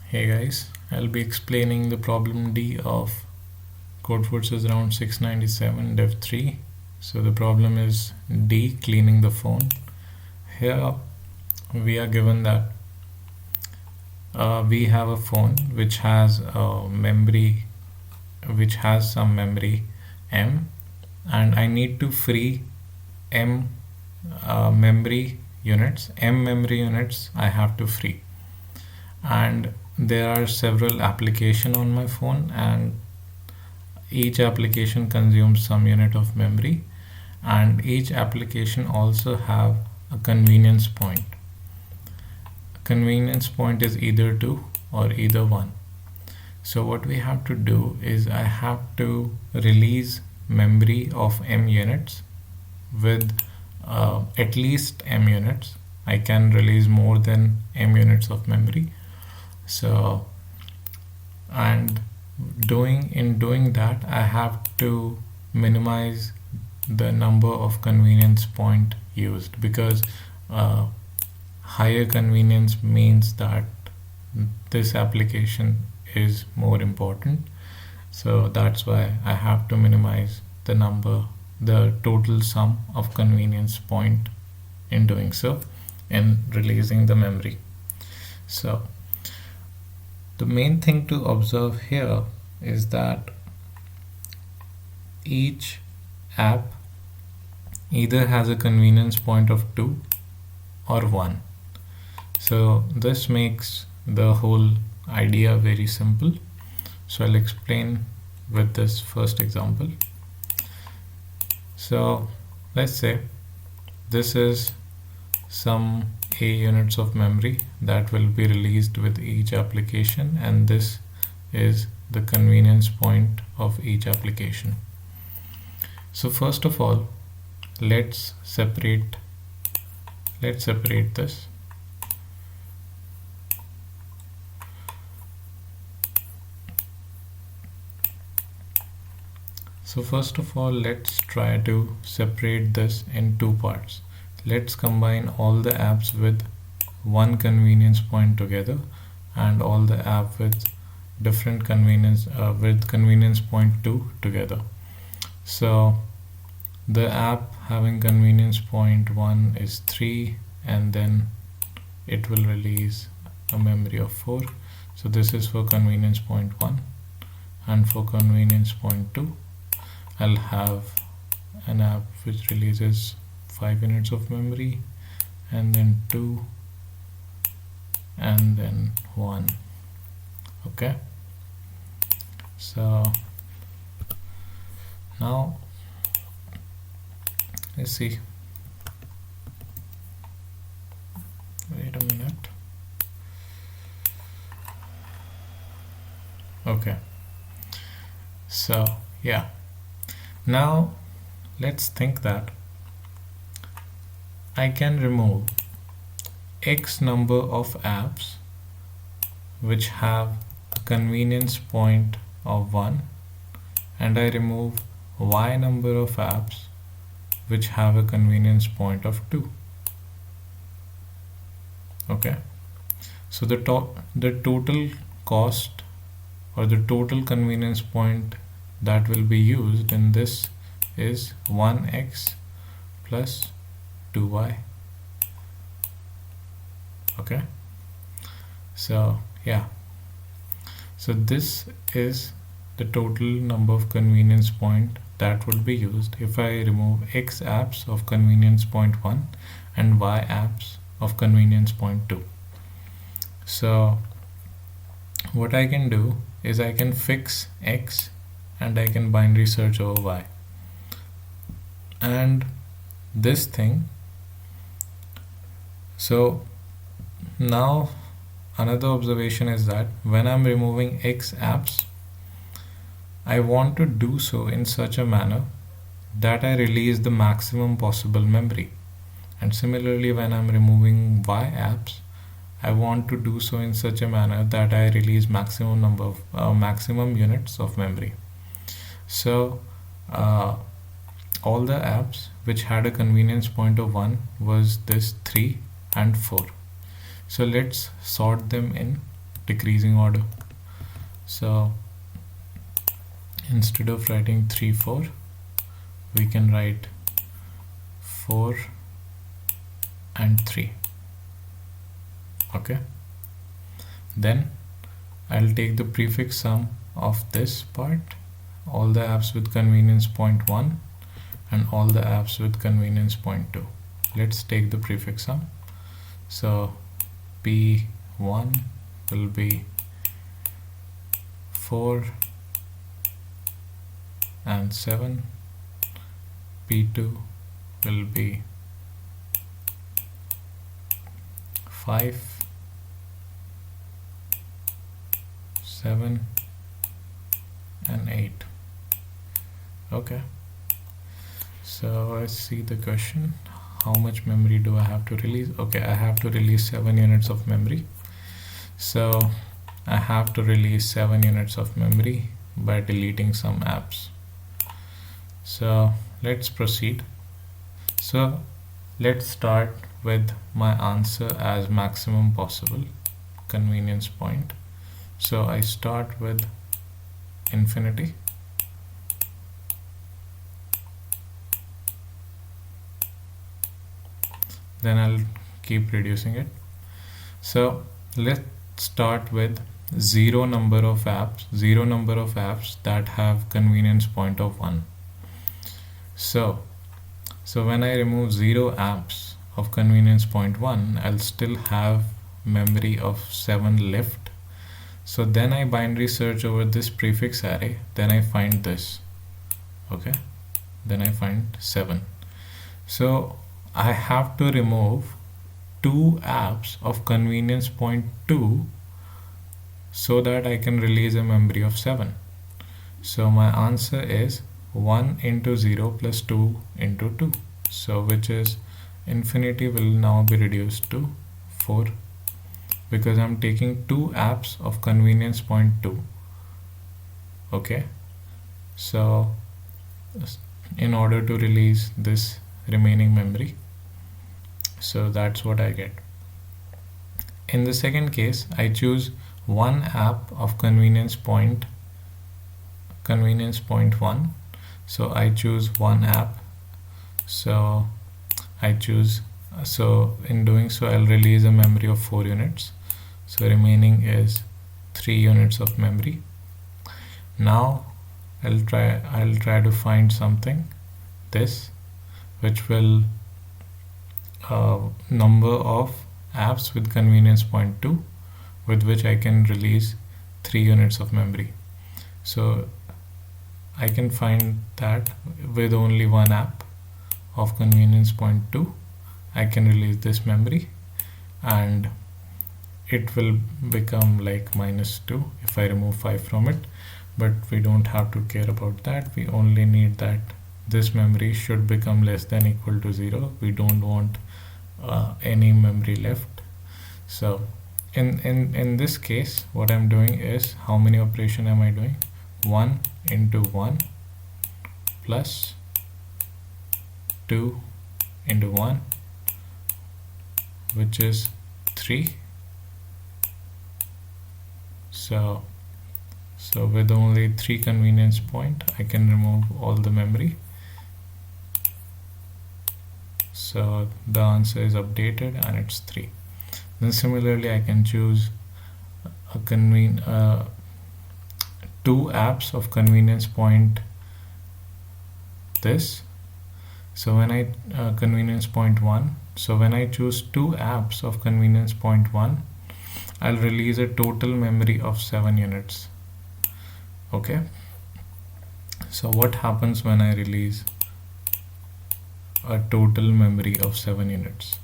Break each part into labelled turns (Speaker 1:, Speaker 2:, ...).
Speaker 1: Hey guys, I'll be explaining the problem D of Codeforces round 697 Dev 3. So the problem is D, cleaning the phone. Here we are given that we have a phone which has some memory M, and I need to free M memory units. M memory units I have to free, and there are several applications on my phone, and each application consumes some unit of memory, and each application also have a convenience point. Convenience point is either 2 or either 1. So what we have to do is I have to release memory of M units with at least M units. I can release more than M units of memory. So, and in doing that, I have to minimize the number of convenience point used, because higher convenience means that this application is more important. So that's why I have to minimize the total sum of convenience point in doing so, in releasing the memory. So the main thing to observe here is that each app either has a convenience point of 2 or 1. So this makes the whole idea very simple. So I'll explain with this first example. So let's say this is some A units of memory that will be released with each application, and this is the convenience point of each application. So first of all, let's separate this. So first of all, let's try to separate this in two parts. Let's combine all the apps with one convenience point together, and all the app with different convenience with convenience point 2 together. So the app having convenience point 1 is 3, and then it will release a memory of 4. So this is for convenience point 1, and for convenience point 2 I'll have an app which releases 5 units of memory, and then 2, and then 1. Okay, so now let's see. Wait a minute. Okay, so yeah, now let's think that I can remove X number of apps which have a convenience point of 1, and I remove Y number of apps which have a convenience point of 2. Okay, so the total cost, or the total convenience point that will be used in this is 1x plus 2y. Okay, so yeah, so this is the total number of convenience point that will be used if I remove X apps of convenience point 1 and Y apps of convenience point 2. So what I can do is I can fix X, and I can binary search over Y. And this thing, so now another observation is that when I'm removing X apps, I want to do so in such a manner that I release the maximum possible memory. And similarly, when I'm removing Y apps, I want to do so in such a manner that I release maximum units of memory. So all the apps which had a convenience point of 1 was this 3 and 4. So let's sort them in decreasing order. So instead of writing 3 4, we can write 4 and 3. Okay, then I'll take the prefix sum of this part, all the apps with convenience point 1 and all the apps with convenience point 2. Let's take the prefix sum. So P1 will be 4 and 7, P2 will be 5, 7 and 8. Okay, so let's see the question. How much memory do I have to release? Okay, I have to release 7 units of memory. So I have to release 7 units of memory by deleting some apps. So let's proceed. So let's start with my answer as maximum possible convenience point. So I start with infinity. Then I'll keep reducing it. So let's start with zero number of apps that have convenience point of 1. So when I remove 0 apps of convenience point 1, I'll still have memory of 7 left. So then I binary search over this prefix array, then I find this. Okay, then I find 7. So I have to remove 2 apps of convenience point 2 so that I can release a memory of 7. So my answer is 1 into 0 plus 2 into 2. So which is infinity will now be reduced to 4 because I'm taking 2 apps of convenience point 2. Okay, so in order to release this remaining memory, so that's what I get. In the second case, I choose one app of convenience point 1. So I choose one app. So in doing so, I'll release a memory of 4 units. So remaining is 3 units of memory. Now I'll try to find something, this, which will number of apps with convenience point 2 with which I can release 3 units of memory. So I can find that with only one app of convenience point 2 I can release this memory, and it will become like -2 if I remove 5 from it, but we don't have to care about that. We only need that this memory should become less than equal to 0. We don't want any memory left. So in this case, what I'm doing is, how many operation am I doing? 1 into 1 plus 2 into 1, which is 3. So with only 3 convenience point, I can remove all the memory. So the answer is updated and it's 3. Then similarly, I can choose a 2 apps of convenience point this. So when I convenience point 1, so when I choose 2 apps of convenience point 1, I'll release a total memory of 7 units. Okay, so what happens when I release a total memory of 7 units?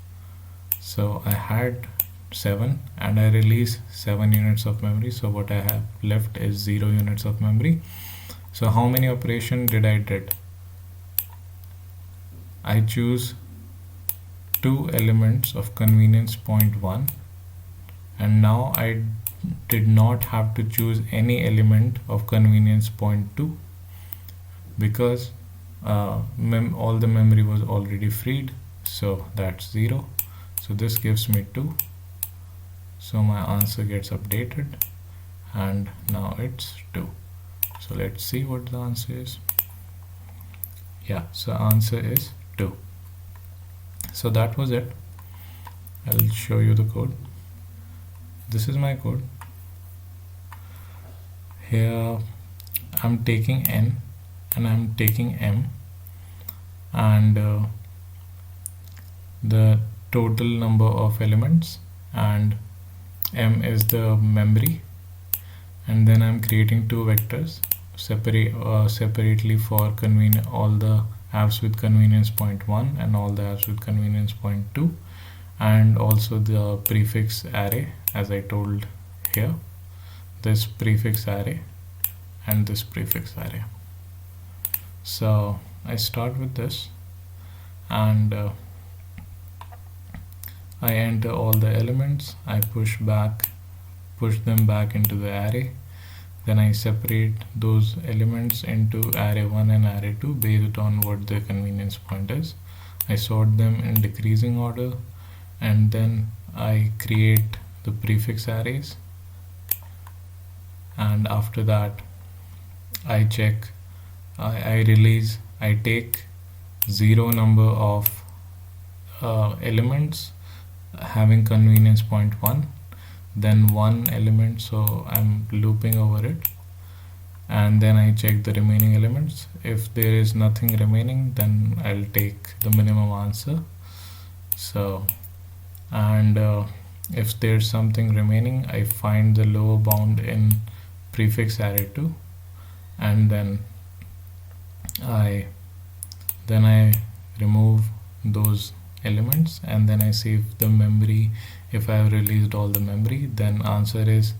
Speaker 1: So I had 7 and I release 7 units of memory, so what I have left is 0 units of memory. So how many operation did I did? I choose 2 elements of convenience point 1, and now I did not have to choose any element of convenience point 2 because all the memory was already freed. So that's 0. So this gives me 2. So my answer gets updated and now it's 2. So let's see what the answer is. Yeah, so answer is 2. So that was it. I'll show you the code. This is my code. Here I'm taking n and I'm taking m, and the total number of elements, and m is the memory, and then I'm creating two vectors separately for all the apps with convenience point 1 and all the apps with convenience point 2, and also the prefix array, as I told here, this prefix array and this prefix array. So I start with this, and I enter all the elements, I push them back into the array, then I separate those elements into array 1 and array 2 based on what their convenience point is. I sort them in decreasing order, and then I create the prefix arrays, and after that I check, I take 0 number of elements having convenience point 1, then 1 element, so I'm looping over it, and then I check the remaining elements. If there is nothing remaining, then I'll take the minimum answer. So, and if there's something remaining, I find the lower bound in prefix array 2, and then I remove those elements, and then I save the memory. If I have released all the memory, then answer is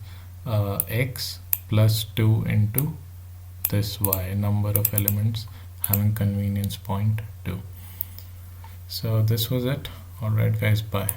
Speaker 1: x plus 2 into this y, number of elements having convenience point 2. So this was it. Alright guys, bye.